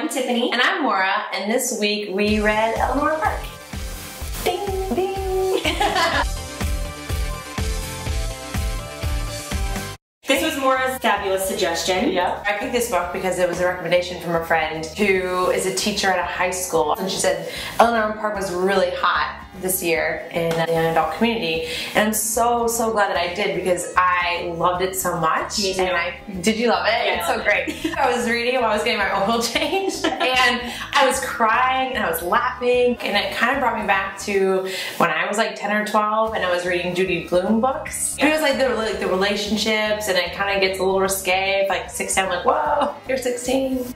I'm Tiffany. And I'm Moira, and this week we read Eleanor Park. Ding, ding. This was Moira's fabulous suggestion. Yeah. I picked this book because it was a recommendation from a friend who is a teacher at a high school. And she said Eleanor Park was really hot this year in the young adult community. And I'm so glad that I did because I loved it so much. Me too. And did you love it? Yeah, it's so great. I was reading while I was getting my oil changed and I was crying and I was laughing, and it kind of brought me back to when I was like 10 or 12 and I was reading Judy Blume books. It was like the relationships, and it kind of gets a little risque. Like 16, I'm like, whoa, you're 16.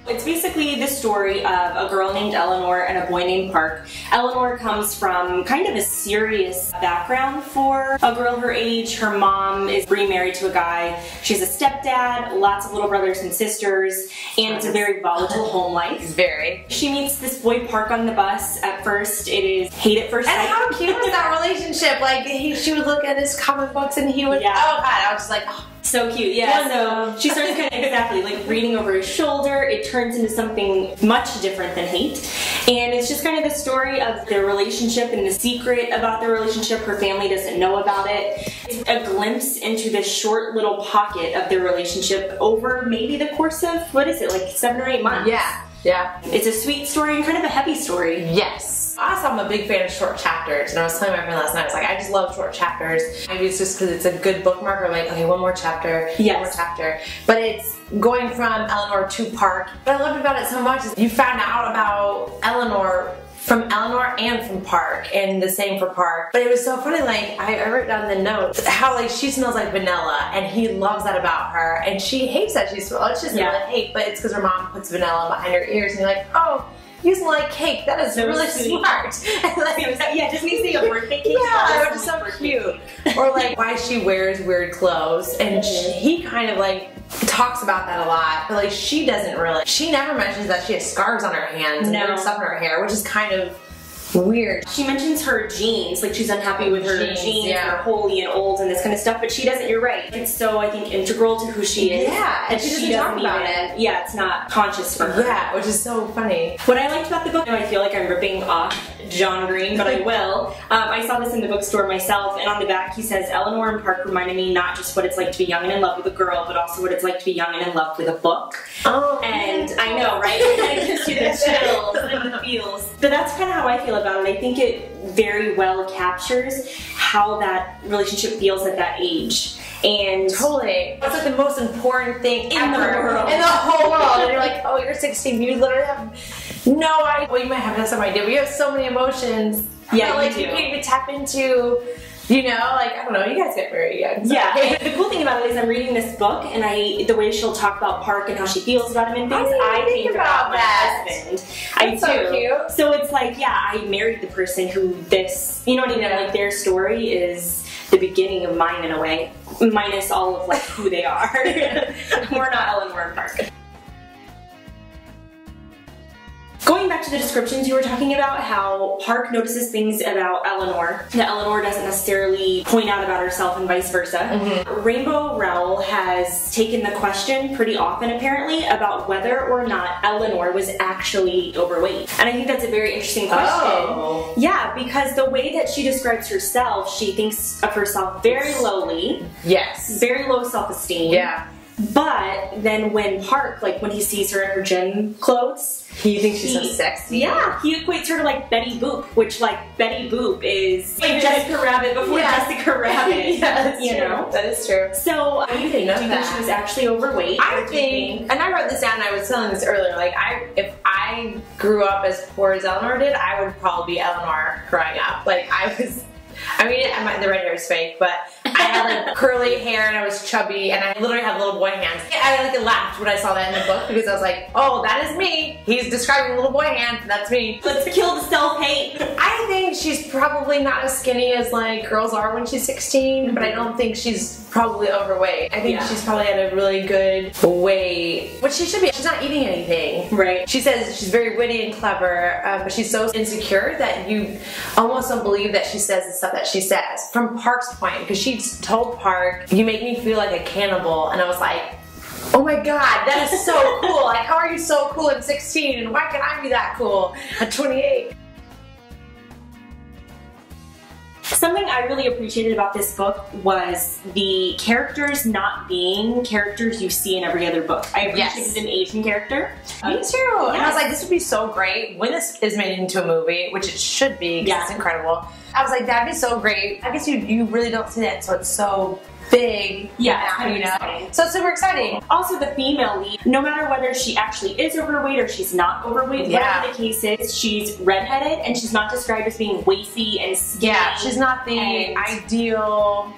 It's basically the story of a girl named Eleanor and a boy named Park. Eleanor comes from kind of a serious background for a girl her age. Her mom is remarried to a guy. She has a stepdad, lots of little brothers and sisters, and it's a very volatile home life. Very. She meets this boy Park on the bus. At first, it is hate at first sight. And how cute was that relationship? Like, she would look at his comic books and he would, yeah. Oh God, I was just like, oh. So cute, yeah. So she starts kind of exactly like reading over his shoulder. It turns into something much different than hate. And it's just kind of the story of their relationship and the secret about their relationship. Her family doesn't know about it. It's a glimpse into this short little pocket of their relationship over maybe the course of, what is it, like 7 or 8 months? Yeah, yeah. It's a sweet story and kind of a heavy story. Yes. Also, I'm a big fan of short chapters, and I was telling my friend last night, I was like, I just love short chapters. Maybe it's just because it's a good bookmark. I'm like, okay, one more chapter, yes. One more chapter. But it's going from Eleanor to Park. What I loved about it so much is you found out about Eleanor from Eleanor and from Park, and the same for Park. But it was so funny, like, I wrote down the note, how like she smells like vanilla, and he loves that about her, and she hates that she smells, she doesn't really hate, but it's because her mom puts vanilla behind her ears, and you're like, oh, you smell like cake, that is really smart. And like, yeah, just makes me a birthday cake. Yeah, it was so cute. Or like why she wears weird clothes, and he kind of like talks about that a lot, but like she doesn't really. She never mentions that she has scars on her hands and weird stuff in her hair, which is kind of weird. She mentions her jeans, like she's unhappy with her jeans, yeah. They're holy and old and this kind of stuff, but she doesn't, you're right. It's so, I think, integral to who she is. Yeah, and she doesn't talk about it. Yeah, it's not conscious for her. Yeah, which is so funny. What I liked about the book, and I feel like I'm ripping off John Green, but I will. I saw this in the bookstore myself, and on the back he says, Eleanor and Park reminded me not just what it's like to be young and in love with a girl, but also what it's like to be young and in love with a book. Oh, and I know, right? It kind of gives you the chills and the feels. But that's kind of how I feel about it. I think it very well captures how that relationship feels at that age. And totally. That's like the most important thing in the world. In the whole world. And you're like, oh, you're 16. You literally have no idea. Well, you might have some idea, but you have so many emotions. Yeah, like you can't even tap into, you know, like, I don't know, you guys get very young. So. Yeah. The cool thing about it is I'm reading this book, and the way she'll talk about Park and how she feels about him and things, I think about my husband. That's so cute. So it's like, yeah, I married the person who this, you know what I mean? Like their story is the beginning of mine in a way, minus all of like who they are. We're not Eleanor and Park. Going back to the descriptions, you were talking about how Park notices things about Eleanor that Eleanor doesn't necessarily point out about herself and vice versa. Rainbow Rowell has taken the question pretty often apparently about whether or not Eleanor was actually overweight. And I think that's a very interesting question. Oh. Yeah, because the way that she describes herself, she thinks of herself very lowly. Yes. Very low self-esteem. Yeah. But then when Park, like when he sees her in her gym clothes, he thinks she's so sexy. Yeah, he equates her to like Betty Boop, which like Betty Boop is like Jessica Rabbit before Jessica Rabbit. Yeah, you know, that is true. So I didn't know do you think she was actually overweight? I think, and I wrote this down. And I was telling this earlier. Like, if I grew up as poor as Eleanor did, I would probably be Eleanor growing up. Like I mean, the red hair is fake, but I had like curly hair and I was chubby and I literally had little boy hands. I like laughed when I saw that in the book because I was like, oh, that is me. He's describing little boy hands. That's me. Let's kill the self-hate. I think she's probably not as skinny as like girls are when she's 16, but I don't think she's probably overweight. I think she's probably at a really good weight, which she should be. She's not eating anything. Right. She says she's very witty and clever, but she's so insecure that you almost don't believe that she says the stuff that she says. From Park's point, because she's told Park, you make me feel like a cannibal, and I was like, Oh my god, that is so cool. Like, how are you so cool at 16 and why can't I be that cool at 28? Something I really appreciated about this book was the characters not being characters you see in every other book. I appreciated an Asian character. Me too. Yes. And I was like, this would be so great when this is made into a movie, which it should be because it's incredible. I was like, that'd be so great. I guess you really don't see that, so it's so big. Yeah, you know? So it's super exciting. Also, the female lead, no matter whether she actually is overweight or she's not overweight, whatever the case is, she's redheaded and she's not described as being waify and skinny. Yeah, she's not the ideal...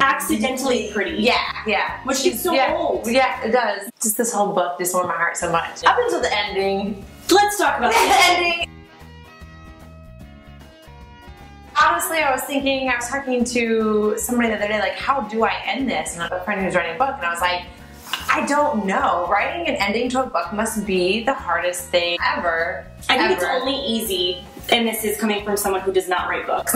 accidentally pretty. Yeah. Which she's so old. Yeah, it does. Just this whole book just warmed my heart so much. Up until the ending. Let's talk about the ending. Honestly, I was talking to somebody the other day, like, how do I end this? And a friend who's writing a book, and I was like, I don't know. Writing an ending to a book must be the hardest thing ever. I think it's only easy, and this is coming from someone who does not write books,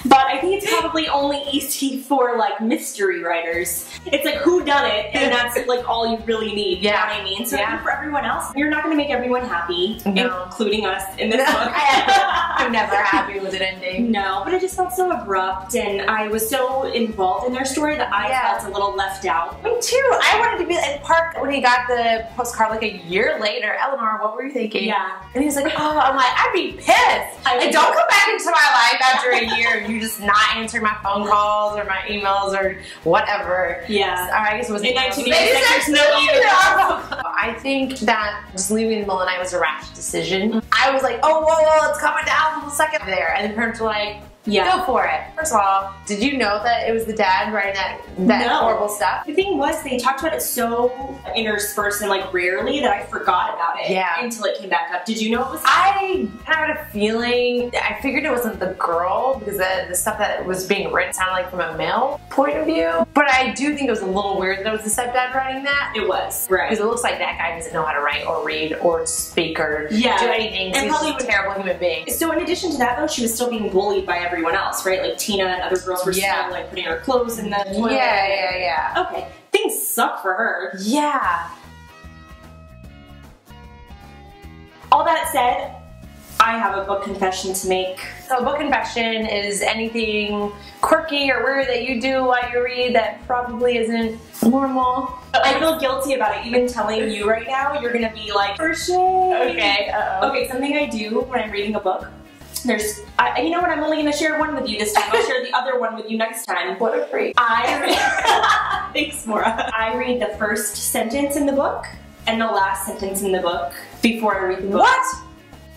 but I think it's probably only easy for like mystery writers. It's like whodunit, and that's like all you really need. You know what I mean? So I think for everyone else, you're not going to make everyone happy, including us in this book. I'm never happy with an ending. No, but it just felt so abrupt, and I was so involved in their story that I felt a little left out. Me too. I wanted to be at Park when he got the postcard like a year later. Eleanor, what were you thinking? Yeah. And he was like, oh, I'm like, I'd be pissed. Like, don't come back into my life after a year and you just not answering my phone calls or my emails or whatever. Yeah. I guess it was in 1986. No email. I think that just leaving in the middle of the night was a rash decision. I was like, oh, whoa, it's coming down a second there. And the parents were like, go for it. First of all, did you know that it was the dad writing that horrible stuff? The thing was, they talked about it so interspersed and like rarely that I forgot about it until it came back up. Did you know it was? I had a feeling, I figured it wasn't the girl because the stuff that was being written sounded like from a male point of view. But I do think it was a little weird that it was the stepdad writing that. It was. Right. Because it looks like that guy doesn't know how to write or read or speak or do anything. And he's probably a terrible human being. So in addition to that though, she was still being bullied by everyone else, right? Like Tina and other girls were still like putting her clothes in the toilet. Yeah. Okay, things suck for her. Yeah. All that said, I have a book confession to make. So a book confession is anything quirky or weird that you do while you read that probably isn't normal. I feel guilty about it. Even telling you right now, you're gonna be like, for shame. Okay. Okay, something I do when I'm reading a book. You know what? I'm only going to share one with you this time. I'll share the other one with you next time. What a freak. Thanks, Moira. I read the first sentence in the book and the last sentence in the book before I read the book. What?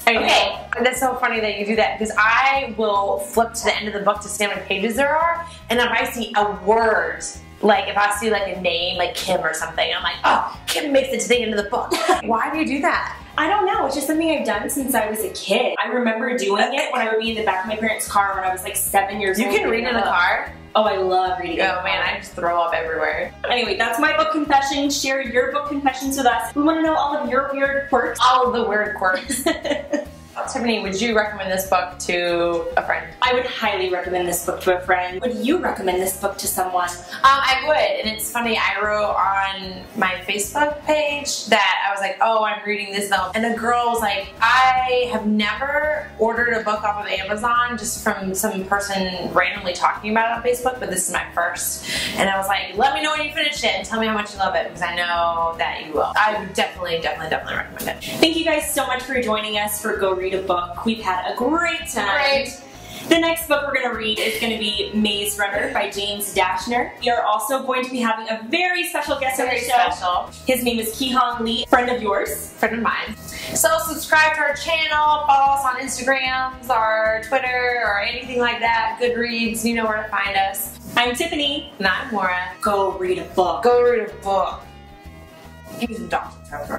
Okay, that's so funny that you do that because I will flip to the end of the book to see how many pages there are, and if I see a word, like if I see like a name, like Kim or something, I'm like, oh, Kim makes it to the end of the book. Why do you do that? I don't know. It's just something I've done since I was a kid. I remember doing it when I would be in the back of my parents' car when I was like 7 years old. You can read in the car? Oh, I love reading in the car. Oh man, I just throw up everywhere. Anyway, that's my book confession. Share your book confessions with us. We want to know all of your weird quirks. All of the weird quirks. Tiffany, would you recommend this book to a friend? I would highly recommend this book to a friend. Would you recommend this book to someone? I would, and it's funny, I wrote on my Facebook page that I was like, oh, I'm reading this though, and the girl was like, I have never ordered a book off of Amazon just from some person randomly talking about it on Facebook, but this is my first. And I was like, let me know when you finish it and tell me how much you love it, because I know that you will. I would definitely recommend it. Thank you guys so much for joining us for Go Read a Book. We've had a great time. The next book we're going to read is going to be Maze Runner by James Dashner. We are also going to be having a very special guest on the show. His name is Ki-Hong Lee, friend of yours. Friend of mine. So subscribe to our channel, follow us on Instagrams or Twitter or anything like that. Goodreads, you know where to find us. I'm Tiffany. And I'm Moira. Go read a book. Go read a book. Use a doctor's